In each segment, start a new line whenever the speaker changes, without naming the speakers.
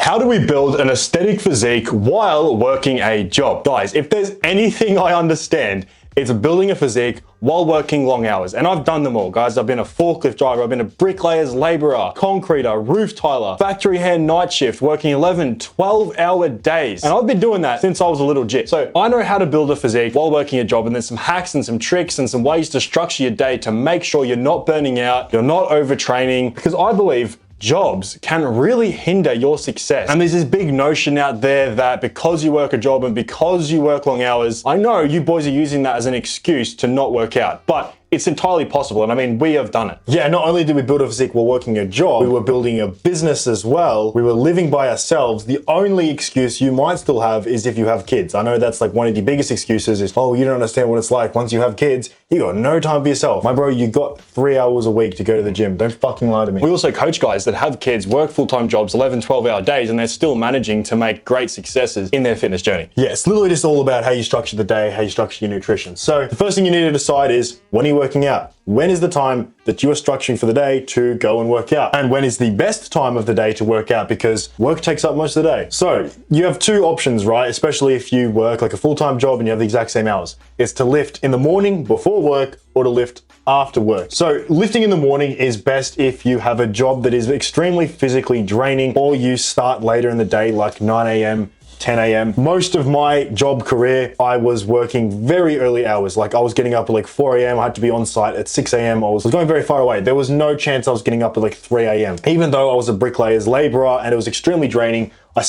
How do we build an aesthetic physique while working a job? Guys, if there's anything I understand, it's building a physique while working long hours. And I've done them all, guys. I've been a forklift driver, I've been a bricklayer's laborer, concreter, roof tiler, factory hand night shift, working 11, 12-hour days. And I've been doing that since I was a little jit. So I know how to build a physique while working a job, and there's some hacks and some tricks and some ways to structure your day to make sure you're not burning out, you're not overtraining, because I believe jobs can really hinder your success. And there's this big notion out there that because you work a job and because you work long hours, I know you boys are using that as an excuse to not work out, but it's entirely possible. And I mean, we have done it.
Yeah, not only did we build a physique while working a job, we were building a business as well. We were living by ourselves. The only excuse you might still have is if you have kids. I know that's like one of the biggest excuses is, oh, you don't understand what it's like. Once you have kids, you got no time for yourself. My bro, you got 3 hours a week to go to the gym. Don't fucking lie to me.
We also coach guys that have kids, work full-time jobs, 11, 12-hour days, and they're still managing to make great successes in their fitness journey.
Yeah, it's literally just all about how you structure the day, how you structure your nutrition. So the first thing you need to decide is, when are you working out? When is the time that you are structuring for the day to go and work out? And when is the best time of the day to work out? Because work takes up most of the day. So you have two options, right? Especially if you work like a full-time job and you have the exact same hours. It's to lift in the morning before work or to lift after work. So lifting in the morning is best if you have a job that is extremely physically draining, or you start later in the day like 9 a.m., 10 a.m. Most of my job career, I was working very early hours. Like I was getting up at like 4 a.m. I had to be on site at 6 a.m. I was going very far away. There was no chance I was getting up at like 3 a.m. Even though I was a bricklayer's laborer and it was extremely draining, I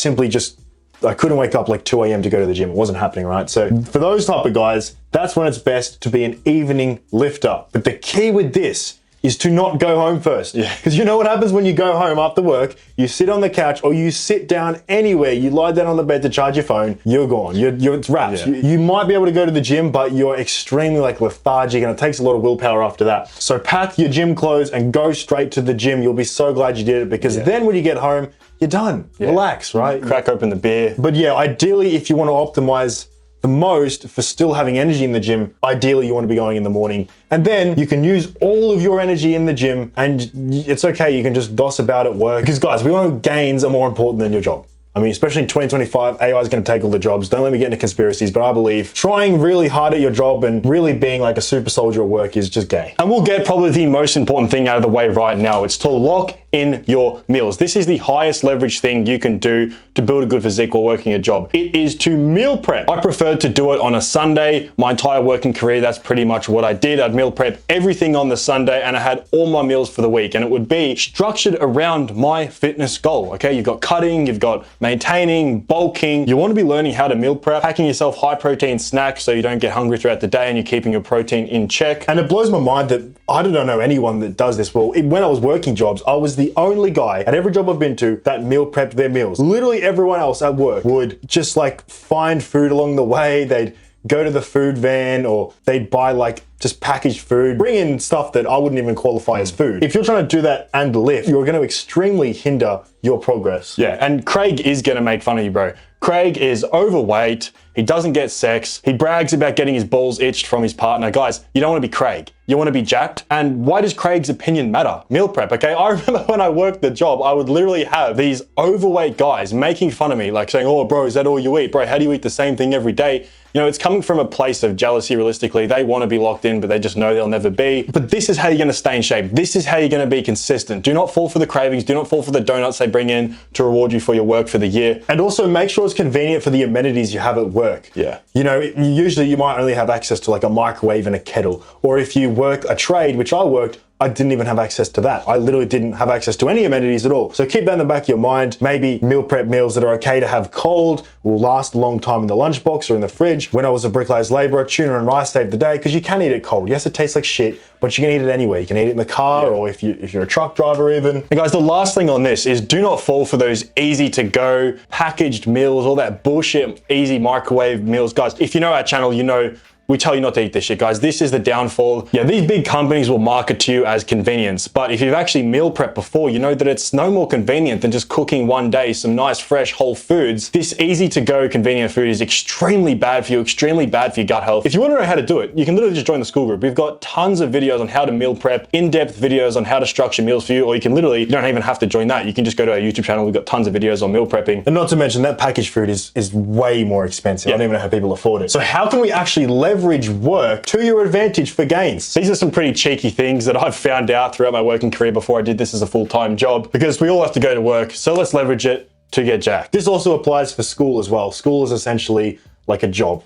couldn't wake up like 2 a.m. to go to the gym. It wasn't happening, right? So for those type of guys, that's when it's best to be an evening lifter. But the key with this is to not go home first.
Yeah.
Because you know what happens when you go home after work, you sit on the couch or you sit down anywhere, you lie down on the bed to charge your phone, you're gone. It's wraps.
Yeah.
You might be able to go to the gym, but you're extremely like lethargic and it takes a lot of willpower after that. So pack your gym clothes and go straight to the gym. You'll be so glad you did it, because then when you get home, you're done. Yeah. Relax, right?
Crack open the beer.
But yeah, ideally, if you want to optimize the most for still having energy in the gym, ideally you want to be going in the morning. And then you can use all of your energy in the gym, and it's okay, you can just doss about at work. Because guys, we know gains are more important than your job. I mean, especially in 2025, AI is going to take all the jobs. Don't let me get into conspiracies, but I believe trying really hard at your job and really being like a super soldier at work is just gay.
And we'll get probably the most important thing out of the way right now. It's to lock in your meals. This is the highest leverage thing you can do to build a good physique while working a job. It is to meal prep. I preferred to do it on a Sunday. My entire working career, that's pretty much what I did. I'd meal prep everything on the Sunday, and I had all my meals for the week, and it would be structured around my fitness goal. Okay, you've got cutting, you've got maintaining, bulking. You want to be learning how to meal prep, packing yourself high protein snacks so you don't get hungry throughout the day and you're keeping your protein in check.
And it blows my mind that I don't know anyone that does this well. When I was working jobs, I was the only guy at every job I've been to that meal prepped their meals. Literally everyone else at work would just like find food along the way. They'd go to the food van, or they'd buy like just packaged food, bring in stuff that I wouldn't even qualify as food. If you're trying to do that and lift, you're going to extremely hinder your progress.
Yeah, and Craig is going to make fun of you, bro. Craig is overweight. He doesn't get sex. He brags about getting his balls itched from his partner. Guys, you don't want to be Craig. You want to be jacked. And why does Craig's opinion matter? Meal prep, okay? I remember when I worked the job, I would literally have these overweight guys making fun of me, like saying, oh, bro, is that all you eat? Bro, how do you eat the same thing every day? You know, it's coming from a place of jealousy, realistically. They want to be locked in, but they just know they'll never be. But this is how you're going to stay in shape. This is how you're going to be consistent. Do not fall for the cravings. Do not fall for the donuts they bring in to reward you for your work for the year.
And also make sure it's convenient for the amenities you have at work.
Yeah.
You know, usually you might only have access to like a microwave and a kettle. Or if you work a trade, which I worked, I didn't even have access to that. I literally didn't have access to any amenities at all. So keep that in the back of your mind. Maybe meal prep meals that are okay to have cold, will last a long time in the lunchbox or in the fridge. When I was a bricklayer's laborer, tuna and rice saved the day, because you can eat it cold. Yes, it tastes like shit, but you can eat it anyway. You can eat it in the car, or if you're a truck driver even.
And guys, the last thing on this is do not fall for those easy to go packaged meals, all that bullshit, easy microwave meals. Guys, if you know our channel, you know we tell you not to eat this shit, guys. This is the downfall. Yeah, these big companies will market to you as convenience, but if you've actually meal prepped before, you know that it's no more convenient than just cooking one day some nice, fresh, whole foods. This easy to go, convenient food is extremely bad for you, extremely bad for your gut health. If you want to know how to do it, you can literally just join the school group. We've got tons of videos on how to meal prep, in-depth videos on how to structure meals for you, or you can literally, you don't even have to join that. You can just go to our YouTube channel. We've got tons of videos on meal prepping.
And not to mention that packaged food is way more expensive. I don't even know how people afford it. So how can we actually leverage work to your advantage for gains?
These are some pretty cheeky things that I've found out throughout my working career before I did this as a full-time job, because we all have to go to work. So let's leverage it to get jacked.
This also applies for school as well. School is essentially like a job,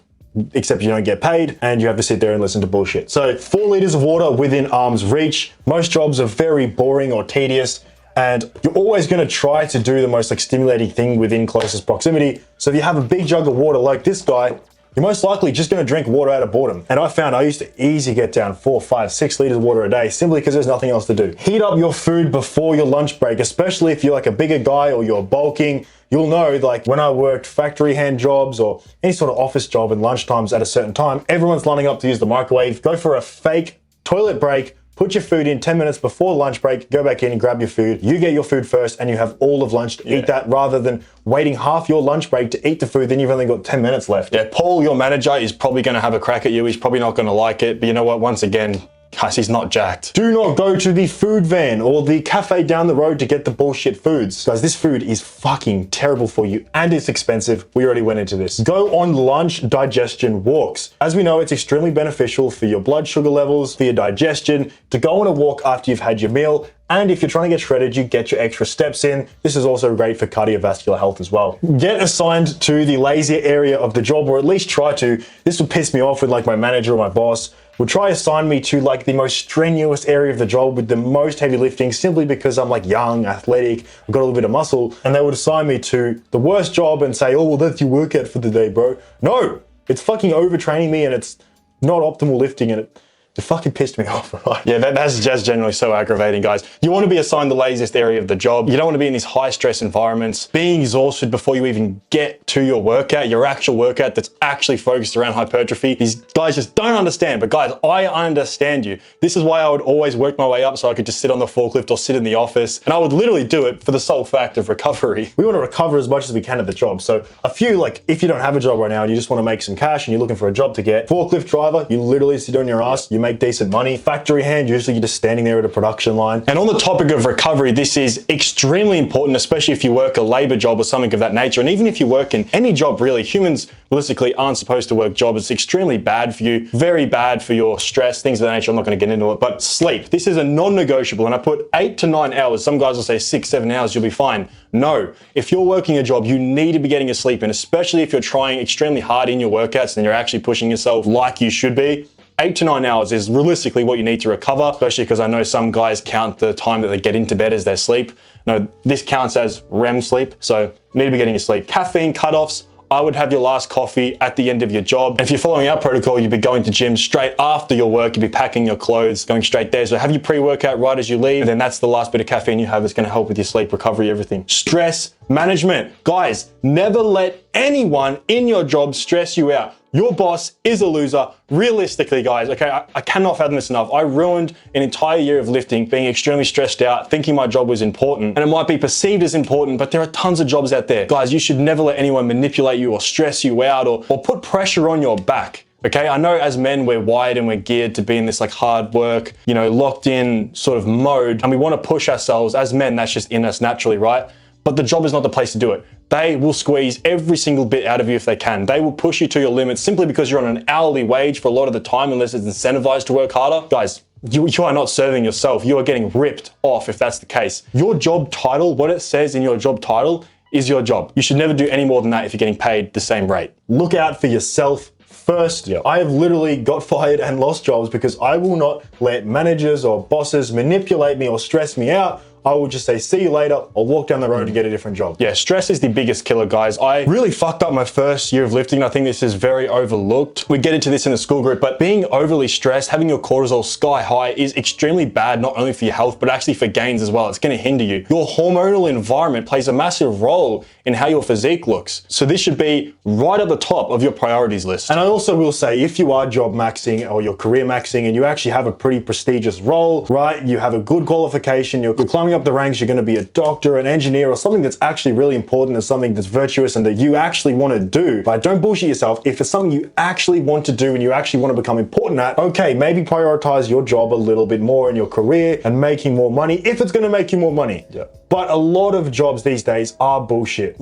except you don't get paid and you have to sit there and listen to bullshit. So 4 liters of water within arm's reach. Most jobs are very boring or tedious, and you're always going to try to do the most stimulating thing within closest proximity. So if you have a big jug of water like this guy, you're most likely just going to drink water out of boredom. And I found I used to easily get down 4, 5, 6 liters of water a day simply because there's nothing else to do. Heat up your food before your lunch break, especially if you're like a bigger guy or you're bulking. You'll know, like when I worked factory hand jobs or any sort of office job and lunchtimes at a certain time, everyone's lining up to use the microwave. Go for a fake toilet break. Put your food in 10 minutes before lunch break, go back in and grab your food. You get your food first and you have all of lunch to eat that, rather than waiting half your lunch break to eat the food, then you've only got 10 minutes left.
Yeah, Paul, your manager, is probably going to have a crack at you. He's probably not going to like it, but you know what? Once again, guys, he's not jacked.
Do not go to the food van or the cafe down the road to get the bullshit foods. Guys, this food is fucking terrible for you and it's expensive. We already went into this. Go on lunch digestion walks. As we know, it's extremely beneficial for your blood sugar levels, for your digestion, to go on a walk after you've had your meal. And if you're trying to get shredded, you get your extra steps in. This is also great for cardiovascular health as well. Get assigned to the lazier area of the job, or at least try to. This would piss me off with like my manager or my boss. Would try to assign me to like the most strenuous area of the job with the most heavy lifting, simply because I'm like young, athletic, I've got a little bit of muscle, and they would assign me to the worst job and say, oh, well, that's your workout for the day, bro. No, it's fucking overtraining me and it's not optimal lifting, and it fucking pissed me off, right?
Yeah, that's just generally so aggravating, guys. You want to be assigned the laziest area of the job. You don't want to be in these high stress environments, being exhausted before you even get to your workout, your actual workout that's actually focused around hypertrophy. These guys just don't understand. But guys, I understand you. This is why I would always work my way up so I could just sit on the forklift or sit in the office. And I would literally do it for the sole fact of recovery.
We want to recover as much as we can at the job. So a few, like if you don't have a job right now and you just want to make some cash and you're looking for a job to get, forklift driver, you literally sit on your ass, you make decent money. Factory hand, usually you're just standing there at a production line.
And on the topic of recovery, this is extremely important, especially if you work a labor job or something of that nature. And even if you work in any job, really, humans realistically aren't supposed to work jobs. It's extremely bad for you, very bad for your stress, things of that nature. I'm not going to get into it, but sleep. This is a non-negotiable. And I put 8 to 9 hours. Some guys will say 6, 7 hours, you'll be fine. No, if you're working a job, you need to be getting your sleep in, especially if you're trying extremely hard in your workouts and you're actually pushing yourself like you should be. 8 to 9 hours is realistically what you need to recover, especially because I know some guys count the time that they get into bed as their sleep. No, this counts as REM sleep, so you need to be getting your sleep. Caffeine cutoffs, I would have your last coffee at the end of your job. If you're following our protocol, you'd be going to gym straight after your work, you'd be packing your clothes, going straight there. So have your pre-workout right as you leave, and then that's the last bit of caffeine you have. It's gonna help with your sleep, recovery, everything. Stress management. Guys, never let anyone in your job stress you out. Your boss is a loser. Realistically, guys, okay, I cannot fathom this enough. I ruined an entire year of lifting, being extremely stressed out, thinking my job was important, and it might be perceived as important, but there are tons of jobs out there. Guys, you should never let anyone manipulate you or stress you out or put pressure on your back. Okay, I know as men, we're wired and we're geared to be in this like hard work, you know, locked in sort of mode, and we want to push ourselves. As men, that's just in us naturally, right? But the job is not the place to do it. They will squeeze every single bit out of you if they can. They will push you to your limits simply because you're on an hourly wage for a lot of the time, unless it's incentivized to work harder. Guys, you are not serving yourself. You are getting ripped off if that's the case. Your job title, what it says in your job title, is your job. You should never do any more than that if you're getting paid the same rate.
Look out for yourself first.
Yep.
I have literally got fired and lost jobs because I will not let managers or bosses manipulate me or stress me out. I will just say, see you later, or walk down the road and get a different job.
Yeah, stress is the biggest killer, guys. I really fucked up my first year of lifting. I think this is very overlooked. We get into this in the school group, but being overly stressed, having your cortisol sky high is extremely bad, not only for your health, but actually for gains as well. It's gonna hinder you. Your hormonal environment plays a massive role in how your physique looks. So this should be right at the top of your priorities list.
And I also will say, if you are job maxing or you're career maxing and you actually have a pretty prestigious role, right? You have a good qualification, you're climbing up the ranks, you're gonna be a doctor, an engineer, or something that's actually really important and something that's virtuous and that you actually wanna do, right? Don't bullshit yourself. If it's something you actually want to do and you actually wanna become important at, okay, maybe prioritize your job a little bit more in your career and making more money if it's gonna make you more money.
Yeah.
But a lot of jobs these days are bullshit.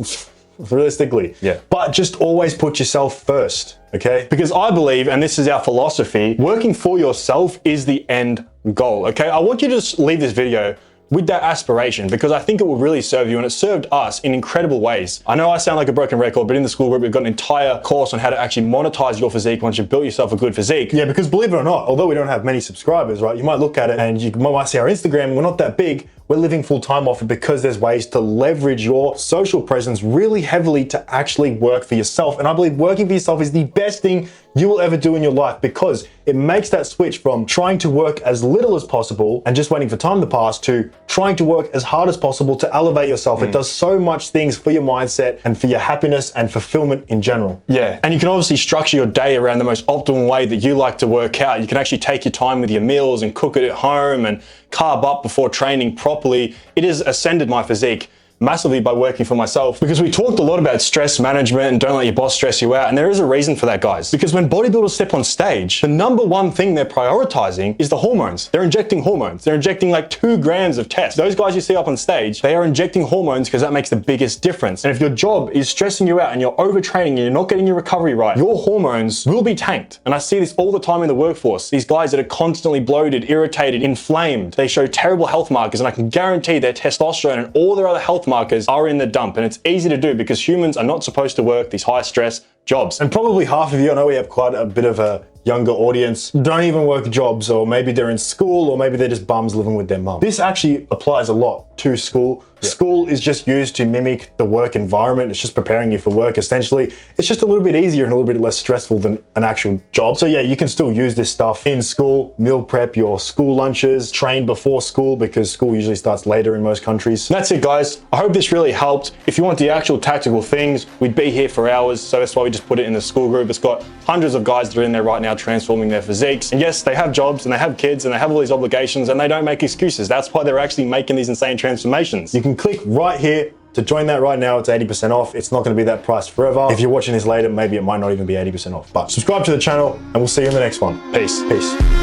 Realistically.
Yeah.
But just always put yourself first, okay?
Because I believe, and this is our philosophy, working for yourself is the end goal, okay? I want you to just leave this video with that aspiration because I think it will really serve you, and it served us in incredible ways. I know I sound like a broken record, but in the school group, we've got an entire course on how to actually monetize your physique once you've built yourself a good physique.
Yeah, because believe it or not, although we don't have many subscribers, right? You might look at it and you might see our Instagram, we're not that big. We're living full time off it because there's ways to leverage your social presence really heavily to actually work for yourself. And I believe working for yourself is the best thing you will ever do in your life because it makes that switch from trying to work as little as possible and just waiting for time to pass to trying to work as hard as possible to elevate yourself. It does so much things for your mindset and for your happiness and fulfillment in general.
Yeah, and you can obviously structure your day around the most optimal way that you like to work out. You can actually take your time with your meals and cook it at home and carb up before training properly. It has ascended my physique massively by working for myself because we talked a lot about stress management and don't let your boss stress you out. And there is a reason for that, guys, because when bodybuilders step on stage, the number one thing they're prioritizing is the hormones. They're injecting hormones. They're injecting like 2 grams of test. Those guys you see up on stage, they are injecting hormones because that makes the biggest difference. And if your job is stressing you out and you're overtraining and you're not getting your recovery right, your hormones will be tanked. And I see this all the time in the workforce. These guys that are constantly bloated, irritated, inflamed, they show terrible health markers, and I can guarantee their testosterone and all their other health markers are in the dump. And it's easy to do because humans are not supposed to work these high stress jobs.
And probably half of you, I know we have quite a bit of a younger audience, don't even work jobs, or maybe they're in school, or maybe they're just bums living with their mum. This actually applies a lot to school. Yeah. School is just used to mimic the work environment. It's just preparing you for work, essentially. It's just a little bit easier and a little bit less stressful than an actual job. So yeah, you can still use this stuff in school, meal prep, your school lunches, train before school, because school usually starts later in most countries.
And that's it, guys. I hope this really helped. If you want the actual tactical things, we'd be here for hours. So that's why we just put it in the school group. It's got hundreds of guys that are in there right now transforming their physiques. And yes, they have jobs and they have kids and they have all these obligations and they don't make excuses. That's why they're actually making these insane transformations.
You can click right here to join that right now. It's 80% off. It's not going to be that price forever. If you're watching this later, maybe it might not even be 80% off. But subscribe to the channel and we'll see you in the next one.
Peace.
Peace.